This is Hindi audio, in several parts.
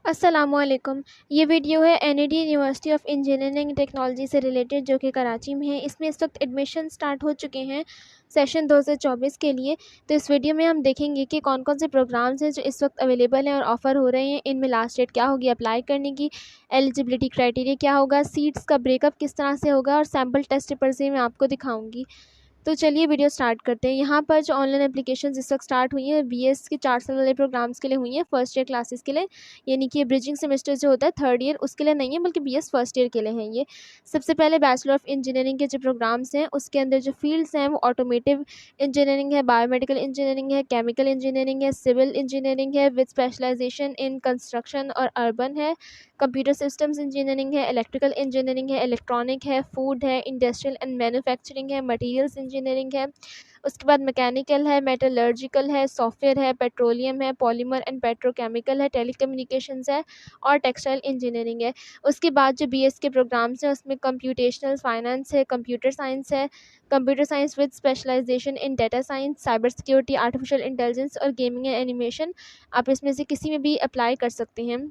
अस्सलामुअलैकुम। ये वीडियो है NED university of engineering and technology से रिलेटेड, जो कि कराची में है। इसमें इस वक्त एडमिशन स्टार्ट हो चुके हैं सेशन 2024 के लिए। तो इस वीडियो में हम देखेंगे कि कौन कौन से प्रोग्राम्स हैं जो इस वक्त अवेलेबल हैं और ऑफ़र हो रहे हैं। इनमें लास्ट डेट क्या होगी अप्लाई करने की, एलिजिबिलिटी क्राइटेरिया क्या होगा, सीट्स का ब्रेकअप किस तरह से होगा और सैम्पल टेस्ट पेपर से मैं आपको दिखाऊंगी। तो चलिए वीडियो स्टार्ट करते हैं। यहाँ पर जो ऑनलाइन एप्लीकेशन इस वक्त स्टार्ट हुई है बीएस के 4 साल वाले प्रोग्राम्स के लिए हुई है, फर्स्ट ईयर क्लासेस के लिए, यानी कि ब्रिजिंग सेमेस्टर जो होता है थर्ड ईयर उसके लिए नहीं है, बल्कि बीएस फर्स्ट ईयर के लिए हैं ये। सबसे पहले बैचलर ऑफ इंजीनियरिंग के जो प्रोग्राम्स हैं उसके अंदर जो फील्ड्स हैं वो ऑटोमेटिव इंजीनियरिंग है, बायोमेडिकल इंजीनियरिंग है, केमिकल इंजीनियरिंग है, सिविल इंजीनियरिंग है विद स्पेशलाइजेशन इन कंस्ट्रक्शन और अर्बन है, कंप्यूटर सिस्टम्स इंजीनियरिंग है, इलेक्ट्रिकल इंजीनियरिंग है, इलेक्ट्रॉनिक है, फूड है, इंडस्ट्रियल एंड मैन्युफैक्चरिंग है, मटेरियल्स इंजीनियरिंग है। उसके बाद मैकेनिकल है, मेटलर्जिकल है, सॉफ्टवेयर है, पेट्रोलियम है, पॉलीमर एंड पेट्रोकेमिकल है, टेलीकम्युनिकेशंस है और टेक्सटाइल इंजीनियरिंग है। उसके बाद जो बीएस के प्रोग्राम्स हैं उसमें कंप्यूटेशनल फाइनेंस है, कंप्यूटर साइंस है, computer science with specialisation in data science, cyber security, artificial intelligence और गेमिंग एंड एनिमेशन। आप इसमें से किसी में भी अप्लाई कर सकते हैं।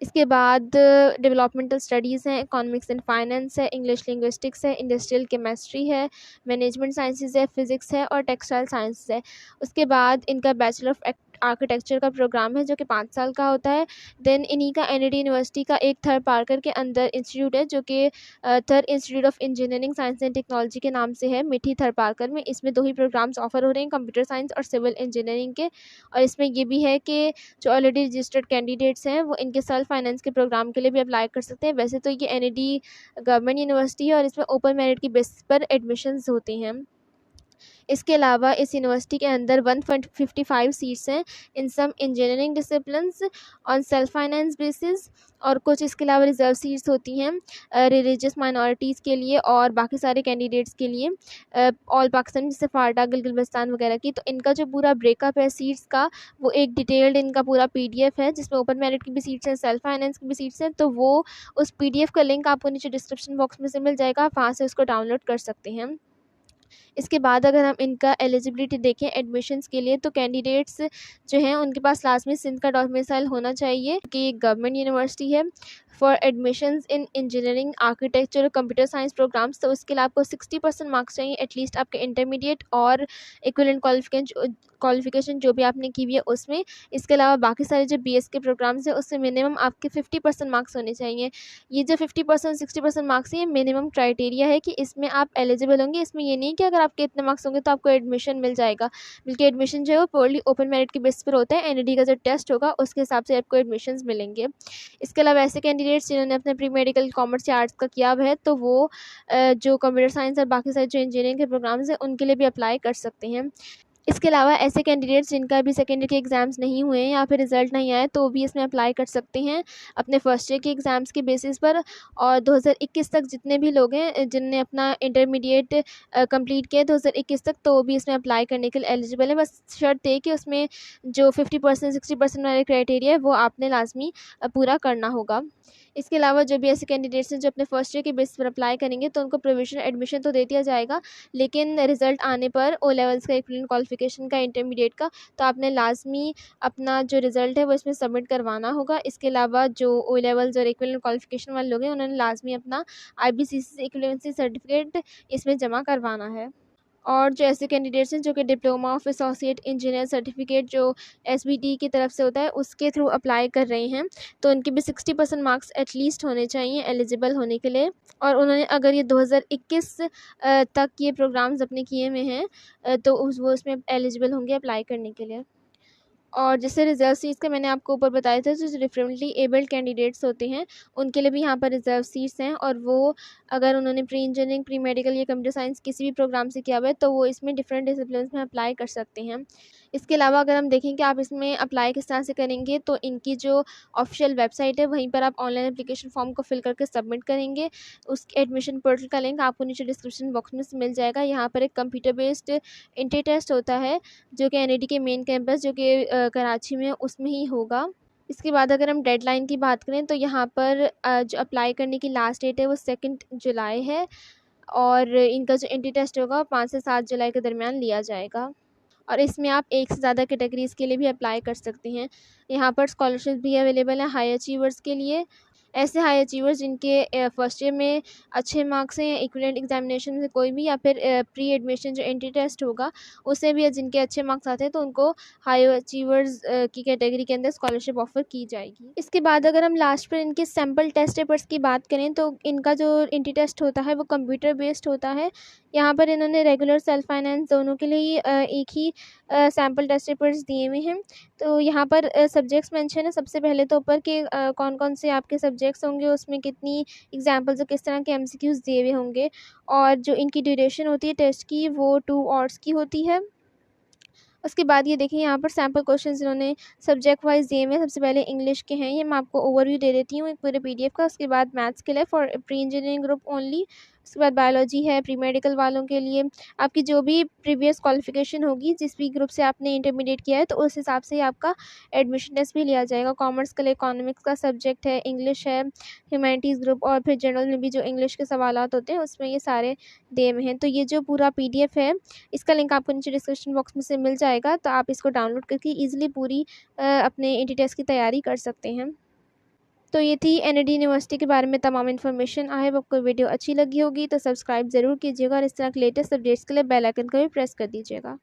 इसके बाद डेवलपमेंटल स्टडीज़ हैं, इकोनॉमिक्स एंड फाइनेंस है, इंग्लिश लिंग्विस्टिक्स है, इंडस्ट्रियल केमिस्ट्री है, मैनेजमेंट साइंसेज है, फिज़िक्स है और टेक्सटाइल साइंस है। उसके बाद इनका बैचलर ऑफ आर्किटेक्चर का प्रोग्राम है जो कि 5 साल का होता है। देन इन्हीं का एनईडी यूनिवर्सिटी का एक थर्ड पार्कर के अंदर इंस्टीट्यूट है जो कि third institute of engineering science and technology के नाम से है, मिठी थर्ड पार्कर में। इसमें 2 ही प्रोग्राम्स ऑफर हो रहे हैं, कंप्यूटर साइंस और सिविल इंजीनियरिंग के। और इसमें ये भी है कि जो ऑलरेडी रजिस्टर्ड कैंडिडेट्स हैं वो इनके सेल्फ फाइनेंस के प्रोग्राम के लिए भी अप्लाई कर सकते हैं। वैसे तो ये एनईडी गवर्नमेंट यूनिवर्सिटी है और इसमें ओपन मेरिट की बेसिस पर एडमिशन्स होते हैं। इसके अलावा इस यूनिवर्सिटी के अंदर 155 सीट्स हैं in some engineering disciplines on self finance basis, और कुछ इसके अलावा रिजर्व सीट्स होती हैं रिलीजियस माइनॉरिटीज़ के लिए और बाकी सारे कैंडिडेट्स के लिए, ऑल पाकिस्तान जैसे फारडा, गिलगित बल्तिस्तान वगैरह की। तो इनका जो पूरा ब्रेकअप है सीट्स का वो एक डिटेल्ड इनका पूरा पीडीएफ है जिसमें ओपन मेरिट की भी सीट्स हैं, सेल्फ फाइनेंस की भी सीट्स हैं। तो वो उस पीडीएफ का लिंक आपको नीचे डिस्क्रिप्शन बॉक्स में से मिल जाएगा, आप वहाँ से उसको डाउनलोड कर सकते हैं। इसके बाद अगर हम इनका एलिजिबिलिटी देखें एडमिशन्स के लिए, तो कैंडिडेट्स जो हैं उनके पास लाजमी सिंध का डोमिसाइल होना चाहिए कि एक गवर्नमेंट यूनिवर्सिटी है। For admissions in engineering, architecture और कंप्यूटर साइंस प्रोग्राम्स, तो उसके लिए आपको 60% मार्क्स चाहिए एटलीस्ट आपके इंटरमीडिएट और इक्विवेलेंट क्वालिफिकेशन जो भी आपने की हुई है उसमें। इसके अलावा बाकी सारे जो बीएस के प्रोग्राम्स हैं उससे मिनिमम आपके 50% मार्क्स होने चाहिए। ये जो 50% 60% मार्क्स हैं ये मिनिमम क्राइटेरिया है कि इसमें आप एलिजिबल होंगे। इसमें ये नहीं कि अगर आपके इतने मार्क्स होंगे तो आपको एडमिशन मिल जाएगा, बल्कि एडमिशन जो है वो प्योरली ओपन मेरिट के बेस पर होता है। एनईडी का जो टेस्ट होगा उसके हिसाब से आपको एडमिशन मिलेंगे। इसके अलावा ऐसे कैंडिडेट्स जिन्होंने अपने प्री मेडिकल कॉमर्स या आर्ट्स का किया हुआ है तो वो जो कंप्यूटर साइंस और बाकी सारे जो इंजीनियरिंग के प्रोग्राम्स हैं उनके लिए भी अप्लाई कर सकते हैं। इसके अलावा ऐसे कैंडिडेट्स जिनका अभी सेकेंड ईयर के एग्ज़ाम्स नहीं हुए हैं या फिर रिज़ल्ट नहीं आए तो भी इसमें अप्लाई कर सकते हैं अपने फर्स्ट ईयर के एग्ज़ाम्स के बेसिस पर। और 2021 तक जितने भी लोग हैं जिनने अपना इंटरमीडिएट कंप्लीट किया 2021 तक, तो वो भी इसमें अप्लाई करने के लिए एलिजिबल है। बस शर्त है कि उसमें जो 50% 60% वाले क्राइटेरिया है वो आपने लाजमी पूरा करना होगा। इसके अलावा जो भी ऐसे कैंडिडेट्स हैं जो अपने फर्स्ट ईयर के बेस पर अप्लाई करेंगे तो उनको प्रोविजनल एडमिशन तो दे दिया जाएगा, लेकिन रिज़ल्ट आने पर ओ लेवल्स का, इक्विवेलेंट क्वालिफिकेशन का, इंटरमीडिएट का, तो आपने लाजमी अपना जो रिज़ल्ट है वो इसमें सबमिट करवाना होगा। इसके अलावा जो ओ लेवल्स और इक्विवेलेंट क्वालिफिकेशन वाले लोग हैं उन्होंने लाजमी अपना आईबीसीसी इक्विवेलेंसी सर्टिफिकेट इसमें जमा करवाना है। और जो ऐसे कैंडिडेट्स हैं जो कि diploma of associate engineer certificate जो एसबीटी की तरफ से होता है उसके थ्रू अप्लाई कर रहे हैं तो उनके भी 60% मार्क्स एटलीस्ट होने चाहिए एलिजिबल होने के लिए। और उन्होंने अगर ये 2021 तक ये प्रोग्राम्स अपने किए हुए हैं तो वो उसमें एलिजिबल होंगे अप्लाई करने के लिए। और जैसे रिज़र्व सीट्स का मैंने आपको ऊपर बताया था, जो डिफरेंटली एबल्ड कैंडिडेट्स होते हैं उनके लिए भी यहाँ पर रिज़र्व सीट्स हैं, और वो अगर उन्होंने प्री इंजीनियरिंग, प्री मेडिकल या कंप्यूटर साइंस किसी भी प्रोग्राम से किया हुआ है तो वो इसमें डिफरेंट डिसिप्लिन में अप्लाई कर सकते हैं। इसके अलावा अगर हम देखें कि आप इसमें अप्लाई किस तरह से करेंगे, तो इनकी जो ऑफिशियल वेबसाइट है वहीं पर आप ऑनलाइन एप्लीकेशन फॉर्म को फिल करके सबमिट करेंगे। उस एडमिशन पोर्टल का लिंक आपको नीचे डिस्क्रिप्शन बॉक्स में मिल जाएगा। यहाँ पर एक कंप्यूटर बेस्ड इंट्री टेस्ट होता है जो कि एनईडी के मेन कैंपस जो कि कराची में उसमें ही होगा। इसके बाद अगर हम डेडलाइन की बात करें तो यहाँ पर जो अप्लाई करने की लास्ट डेट है वो 2 जुलाई है, और इनका जो एंट्री टेस्ट होगा 5 से 7 जुलाई के दरमियान लिया जाएगा। और इसमें आप एक से ज़्यादा कैटेगरीज़ के लिए भी अप्लाई कर सकते हैं। यहाँ पर स्कॉलरशिप भी अवेलेबल है हाई अचीवर्स के लिए। ऐसे हाई अचीवर्स जिनके फर्स्ट ईयर में अच्छे मार्क्स हैं, इक्विवेलेंट एग्जामिनेशन में कोई भी, या फिर प्री एडमिशन जो एंट्री टेस्ट होगा उससे भी जिनके अच्छे मार्क्स आते हैं, तो उनको हाई अचीवर्स की कैटेगरी के अंदर स्कॉलरशिप ऑफर की जाएगी। इसके बाद अगर हम लास्ट पर इनके सैम्पल टेस्ट पेपर्स की बात करें, तो इनका जो एंट्री टेस्ट होता है वो कंप्यूटर बेस्ड होता है। यहाँ पर इन्होंने रेगुलर सेल्फ फाइनेंस दोनों के लिए एक ही सैम्पल टेस्ट पेपर्स दिए हुए हैं। तो यहाँ पर सब्जेक्ट्स मेंशन है सबसे पहले तो ऊपर के कौन कौन से आपके सब्जेक्ट्स होंगे, उसमें कितनी एग्जाम्पल्स और किस तरह के एमसीक्यूज़ दिए हुए होंगे, और जो इनकी ड्यूरेशन होती है टेस्ट की वो 2 आवर्स की होती है। उसके बाद ये देखिए यहाँ पर सैम्पल क्वेश्चंस इन्होंने सब्जेक्ट वाइज दिए हुए हैं। सबसे पहले इंग्लिश के हैं, ये मैं आपको ओवरव्यू दे देती हूँ एक पूरे पीडीएफ का। उसके बाद मैथ्स के लिए for pre engineering group only. उसके बाद बायोलॉजी है प्री मेडिकल वालों के लिए। आपकी जो भी प्रीवियस क्वालिफिकेशन होगी, जिस भी ग्रुप से आपने इंटरमीडिएट किया है, तो उस हिसाब से ही आपका एडमिशन टेस्ट भी लिया जाएगा। कॉमर्स के लिए इकोनॉमिक्स का सब्जेक्ट है, इंग्लिश है, ह्यूमैनिटीज़ ग्रुप, और फिर जनरल में भी जो इंग्लिश के सवालात होते हैं उसमें ये सारे दिए हुए हैं। तो ये जो पूरा पीडीएफ है, इसका लिंक आपको नीचे डिस्क्रिप्शन बॉक्स में से मिल जाएगा, तो आप इसको डाउनलोड करके ईजिली पूरी अपने एंट्री टेस्ट की तैयारी कर सकते हैं। तो ये थी एनईडी यूनिवर्सिटी के बारे में तमाम इन्फॉर्मेशन। आई होप आपको वीडियो अच्छी लगी होगी, तो सब्सक्राइब ज़रूर कीजिएगा और इस तरह के लेटेस्ट अपडेट्स के लिए बेल आइकन को भी प्रेस कर दीजिएगा।